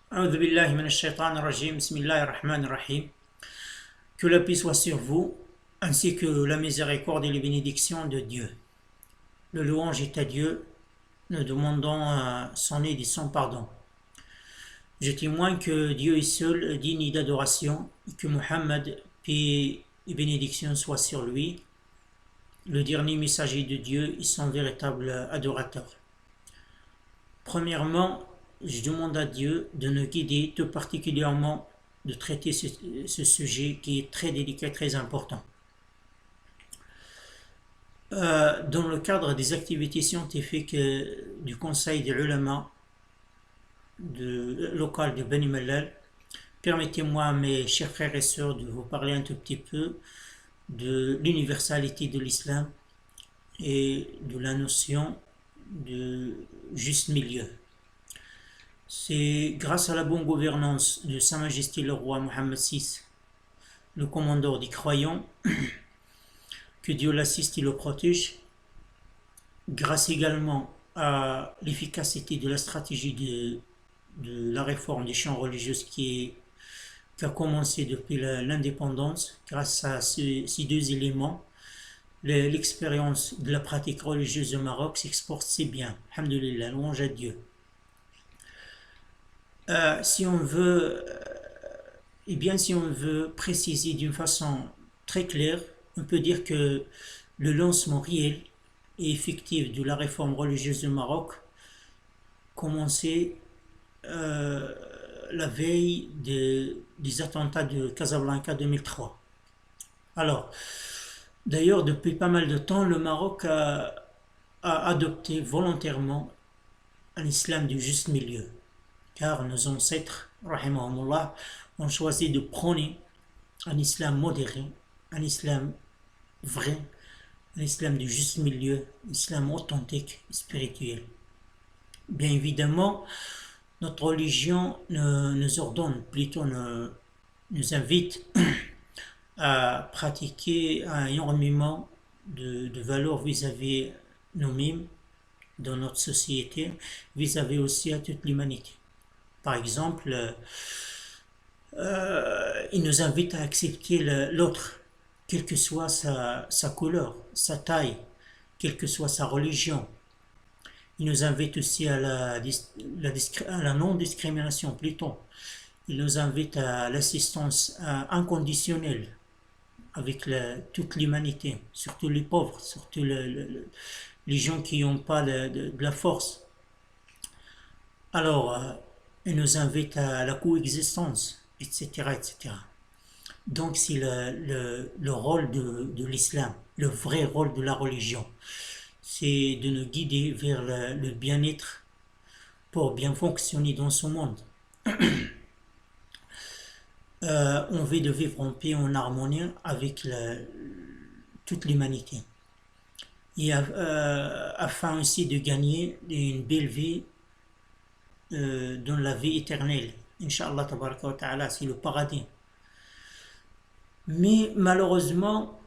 A'udhu billahi minash shaitanir rajim. Bismillahir rahmanir rahim. Que la paix soit sur vous, ainsi que la miséricorde et les bénédictions de Dieu. Le louange est à Dieu, nous demandons son aide et son pardon. Je témoigne que Dieu est seul digne d'adoration et que Muhammad, paix et bénédiction soient sur lui, le dernier messager de Dieu et son véritable adorateur. Premièrement, je demande à Dieu de nous guider tout particulièrement de traiter ce sujet qui est très délicat, très important. Dans le cadre des activités scientifiques du Conseil des ulama local de Beni Mellal, permettez-moi, mes chers frères et sœurs, de vous parler un tout petit peu de l'universalité de l'islam et de la notion de juste milieu. C'est grâce à la bonne gouvernance de Sa Majesté le roi Mohammed VI, le commandeur des croyants, que Dieu l'assiste et le protège, grâce également à l'efficacité de la stratégie de la réforme des champs religieux qui a commencé depuis l'indépendance. Grâce à ces deux éléments, l'expérience de la pratique religieuse au Maroc s'exporte si bien. Alhamdulillah, louange à Dieu. Si on veut préciser d'une façon très claire, on peut dire que le lancement réel et effectif de la réforme religieuse du Maroc commençait la veille des attentats de Casablanca 2003. Alors, d'ailleurs, depuis pas mal de temps, le Maroc a adopté volontairement un islam du juste milieu, car nos ancêtres, rahimahumullah, ont choisi de prôner un islam modéré, un islam vrai, un islam du juste milieu, un islam authentique, spirituel. Bien évidemment, notre religion nous ordonne, plutôt nous invite à pratiquer un énormément de valeurs vis-à-vis nous-mêmes, dans notre société, vis-à-vis aussi à toute l'humanité. Par exemple, il nous invite à accepter l'autre, quelle que soit sa couleur, sa taille, quelle que soit sa religion. Il nous invite aussi à la non-discrimination, plutôt. Il nous invite à l'assistance inconditionnelle avec toute l'humanité, surtout les pauvres, surtout les gens qui n'ont pas de la force. Alors, il nous invite à la coexistence, etc., etc. Donc, c'est le rôle de l'islam, le vrai rôle de la religion. C'est de nous guider vers le bien-être pour bien fonctionner dans ce monde. Envie de vivre en paix, en harmonie avec toute l'humanité. Et afin aussi de gagner une belle vie dans la vie éternelle. Inch'Allah, tabaraka wa ta'ala, c'est le paradis. Mais malheureusement,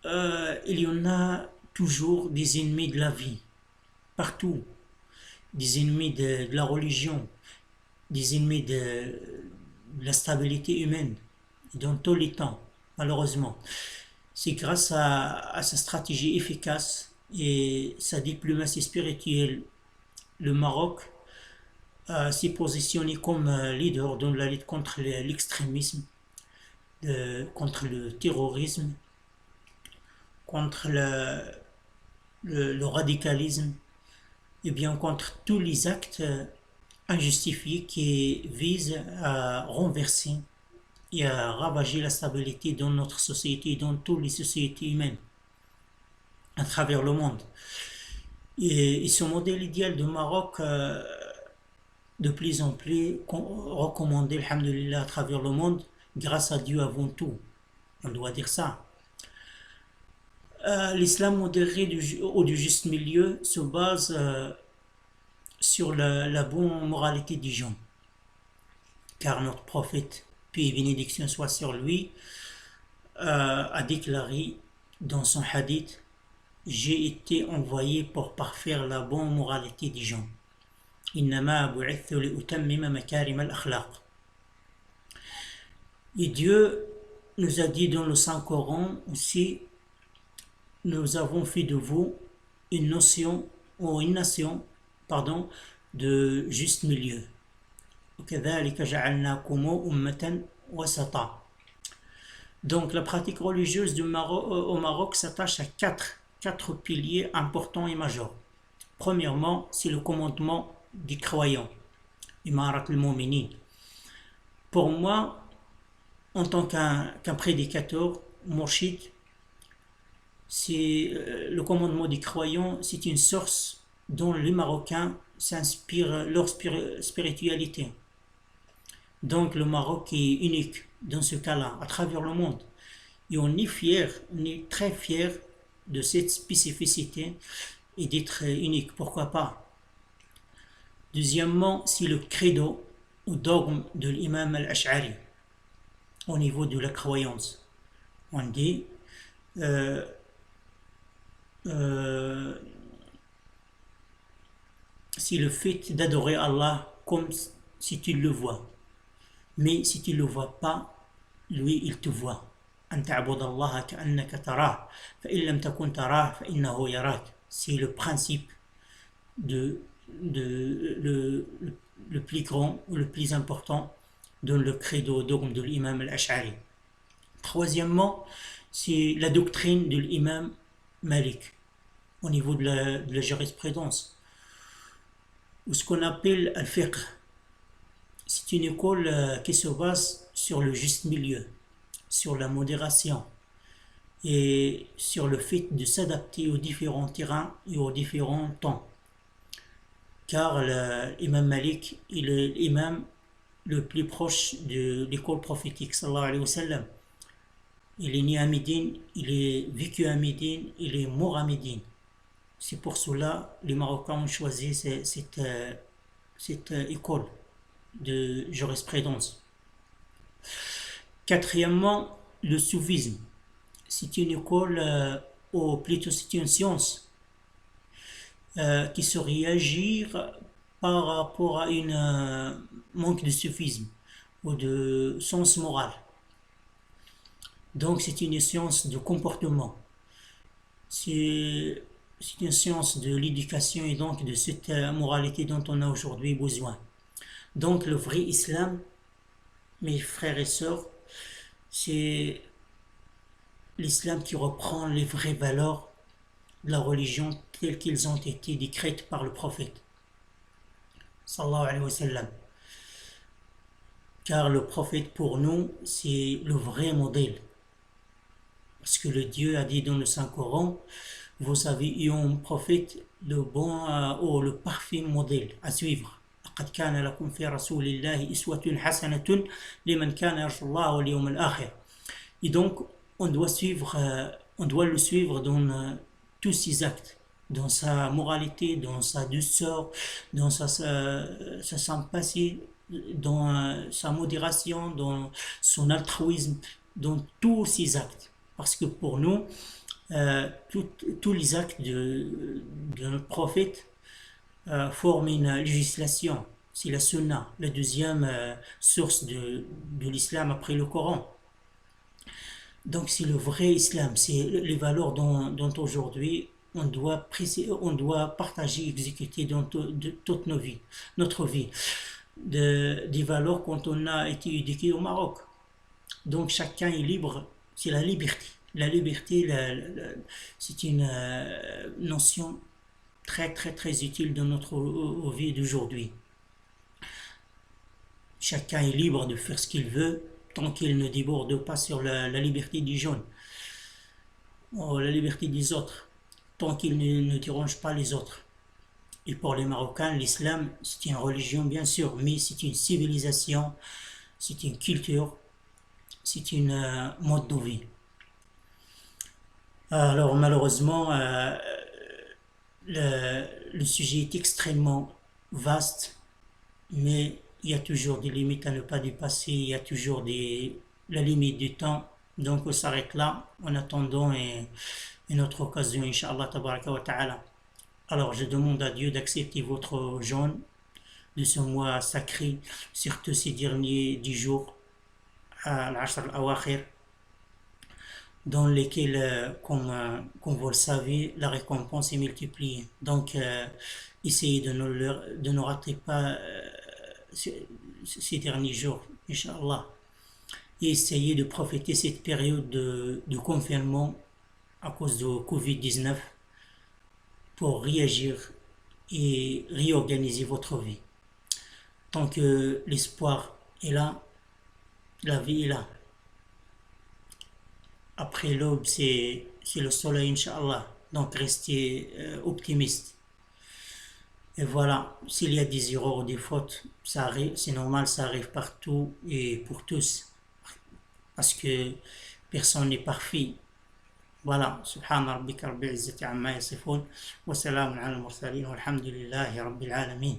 il y en a toujours des ennemis de la vie, partout. Des ennemis de la religion, des ennemis de la stabilité humaine, dans tous les temps, malheureusement. C'est grâce à sa stratégie efficace et sa diplomatie spirituelle, le Maroc s'est positionné comme leader dans la lutte contre l'extrémisme, contre le terrorisme, contre le radicalisme, et bien contre tous les actes injustifiés qui visent à renverser et à ravager la stabilité dans notre société et dans toutes les sociétés humaines à travers le monde. Et ce modèle idéal du Maroc, de plus en plus recommandé, alhamdulillah, à travers le monde, grâce à Dieu avant tout. On doit dire ça. L'islam modéré ou du juste milieu se base sur la bonne moralité des gens. Car notre prophète, paix et bénédiction soit sur lui, a déclaré dans son hadith: j'ai été envoyé pour parfaire la bonne moralité des gens. إنما بعثت لأتمم مكارم الأخلاق. Et Dieu nous a dit dans le Saint-Coran aussi, nous avons fait de vous une nation, de juste milieu. وكذلك جعلناكم أمة وسطا. Donc la pratique religieuse au Maroc s'attache à quatre piliers importants et majeurs. Premièrement, c'est le commandement des croyants, Imarat al-Mu'minin. Pour moi, en tant qu'un prédicateur, mourchid, c'est le commandement des croyants, c'est une source dont les Marocains s'inspirent leur spiritualité. Donc le Maroc est unique dans ce cas-là, à travers le monde. Et on est très fiers de cette spécificité et d'être unique, pourquoi pas. Deuxièmement, c'est le credo ou dogme de l'imam al-Ash'ari au niveau de la croyance. On dit c'est le fait d'adorer Allah comme si tu le vois. Mais si tu ne le vois pas, lui, il te voit. أن تعبد الله كأنك تراه فإن لم تكن تراه فإنه يراك. C'est le principe le plus grand ou le plus important dans le credo dogme de l'imam al-Ash'ari. Troisièmement, c'est la doctrine de l'imam Malik au niveau de la jurisprudence, ou ce qu'on appelle al-fiqh. C'est une école qui se base sur le juste milieu, sur la modération et sur le fait de s'adapter aux différents terrains et aux différents temps. Car l'imam Malik est l'imam le plus proche de l'école prophétique, sallallahu alayhi wa sallam. Il est né à Médine, il est vécu à Médine, il est mort à Médine. C'est pour cela que les Marocains ont choisi cette école de jurisprudence. Quatrièmement, le soufisme. C'est une école, ou plutôt c'est une science qui se réagit par rapport à un manque de soufisme ou de sens moral. Donc c'est une science de comportement. C'est une science de l'éducation et donc de cette moralité dont on a aujourd'hui besoin. Donc le vrai islam, mes frères et sœurs, c'est l'islam qui reprend les vraies valeurs de la religion telles qu'elles ont été décrites par le prophète, sallallahu alayhi wa sallam. Car le prophète pour nous, c'est le vrai modèle. Parce que le Dieu a dit dans le Saint-Coran, vous avez eu un prophète le bon ou le parfait modèle à suivre. لقد كان لكم في رسول الله أسوة حسنة لمن كان يرجو الله واليوم الآخر. Et donc, on doit le suivre dans tous ses actes, dans sa moralité, dans sa douceur, dans sa sympathie, dans sa modération, dans son altruisme, dans tous ses actes. Parce que pour nous, tous les actes de notre prophète forment une législation. C'est la sunna, la deuxième source de l'islam après le Coran. Donc c'est le vrai islam, c'est les valeurs dont aujourd'hui on doit partager, exécuter dans toute notre vie. Des valeurs quand on a été éduqué au Maroc. Donc chacun est libre, c'est la liberté. La liberté, c'est une notion très très très utile dans notre vie d'aujourd'hui. Chacun est libre de faire ce qu'il veut tant qu'il ne déborde pas sur la liberté des jeunes ou la liberté des autres, tant qu'il ne dérange pas les autres. Et pour les Marocains, l'islam, c'est une religion bien sûr, mais c'est une civilisation, c'est une culture, c'est une mode de vie. Alors malheureusement, le sujet est extrêmement vaste, mais il y a toujours des limites à ne pas dépasser, il y a toujours la limite du temps. Donc on s'arrête là en attendant une autre occasion, Inch'Allah tabaraka wa ta'ala. Alors je demande à Dieu d'accepter votre jeûne de ce mois sacré, surtout ces derniers 10 jours, à l'Ashr al-Awakhir, dans lesquels, comme vous le savez, la récompense est multipliée. Donc, essayez de ne rater pas ces derniers jours, Inch'Allah. Et essayez de profiter de cette période de confinement à cause de Covid-19 pour réagir et réorganiser votre vie. Tant que l'espoir est là, la vie est là. Après l'aube, c'est le soleil, Inch'Allah. Donc restez optimiste. Et voilà, s'il y a des erreurs ou des fautes, ça arrive, c'est normal, ça arrive partout et pour tous. Parce que personne n'est parfait. Voilà, subhana rabbika rabbil izzati amma yasifun wa salamun ala al mursalin walhamdulillahi rabbil alamin.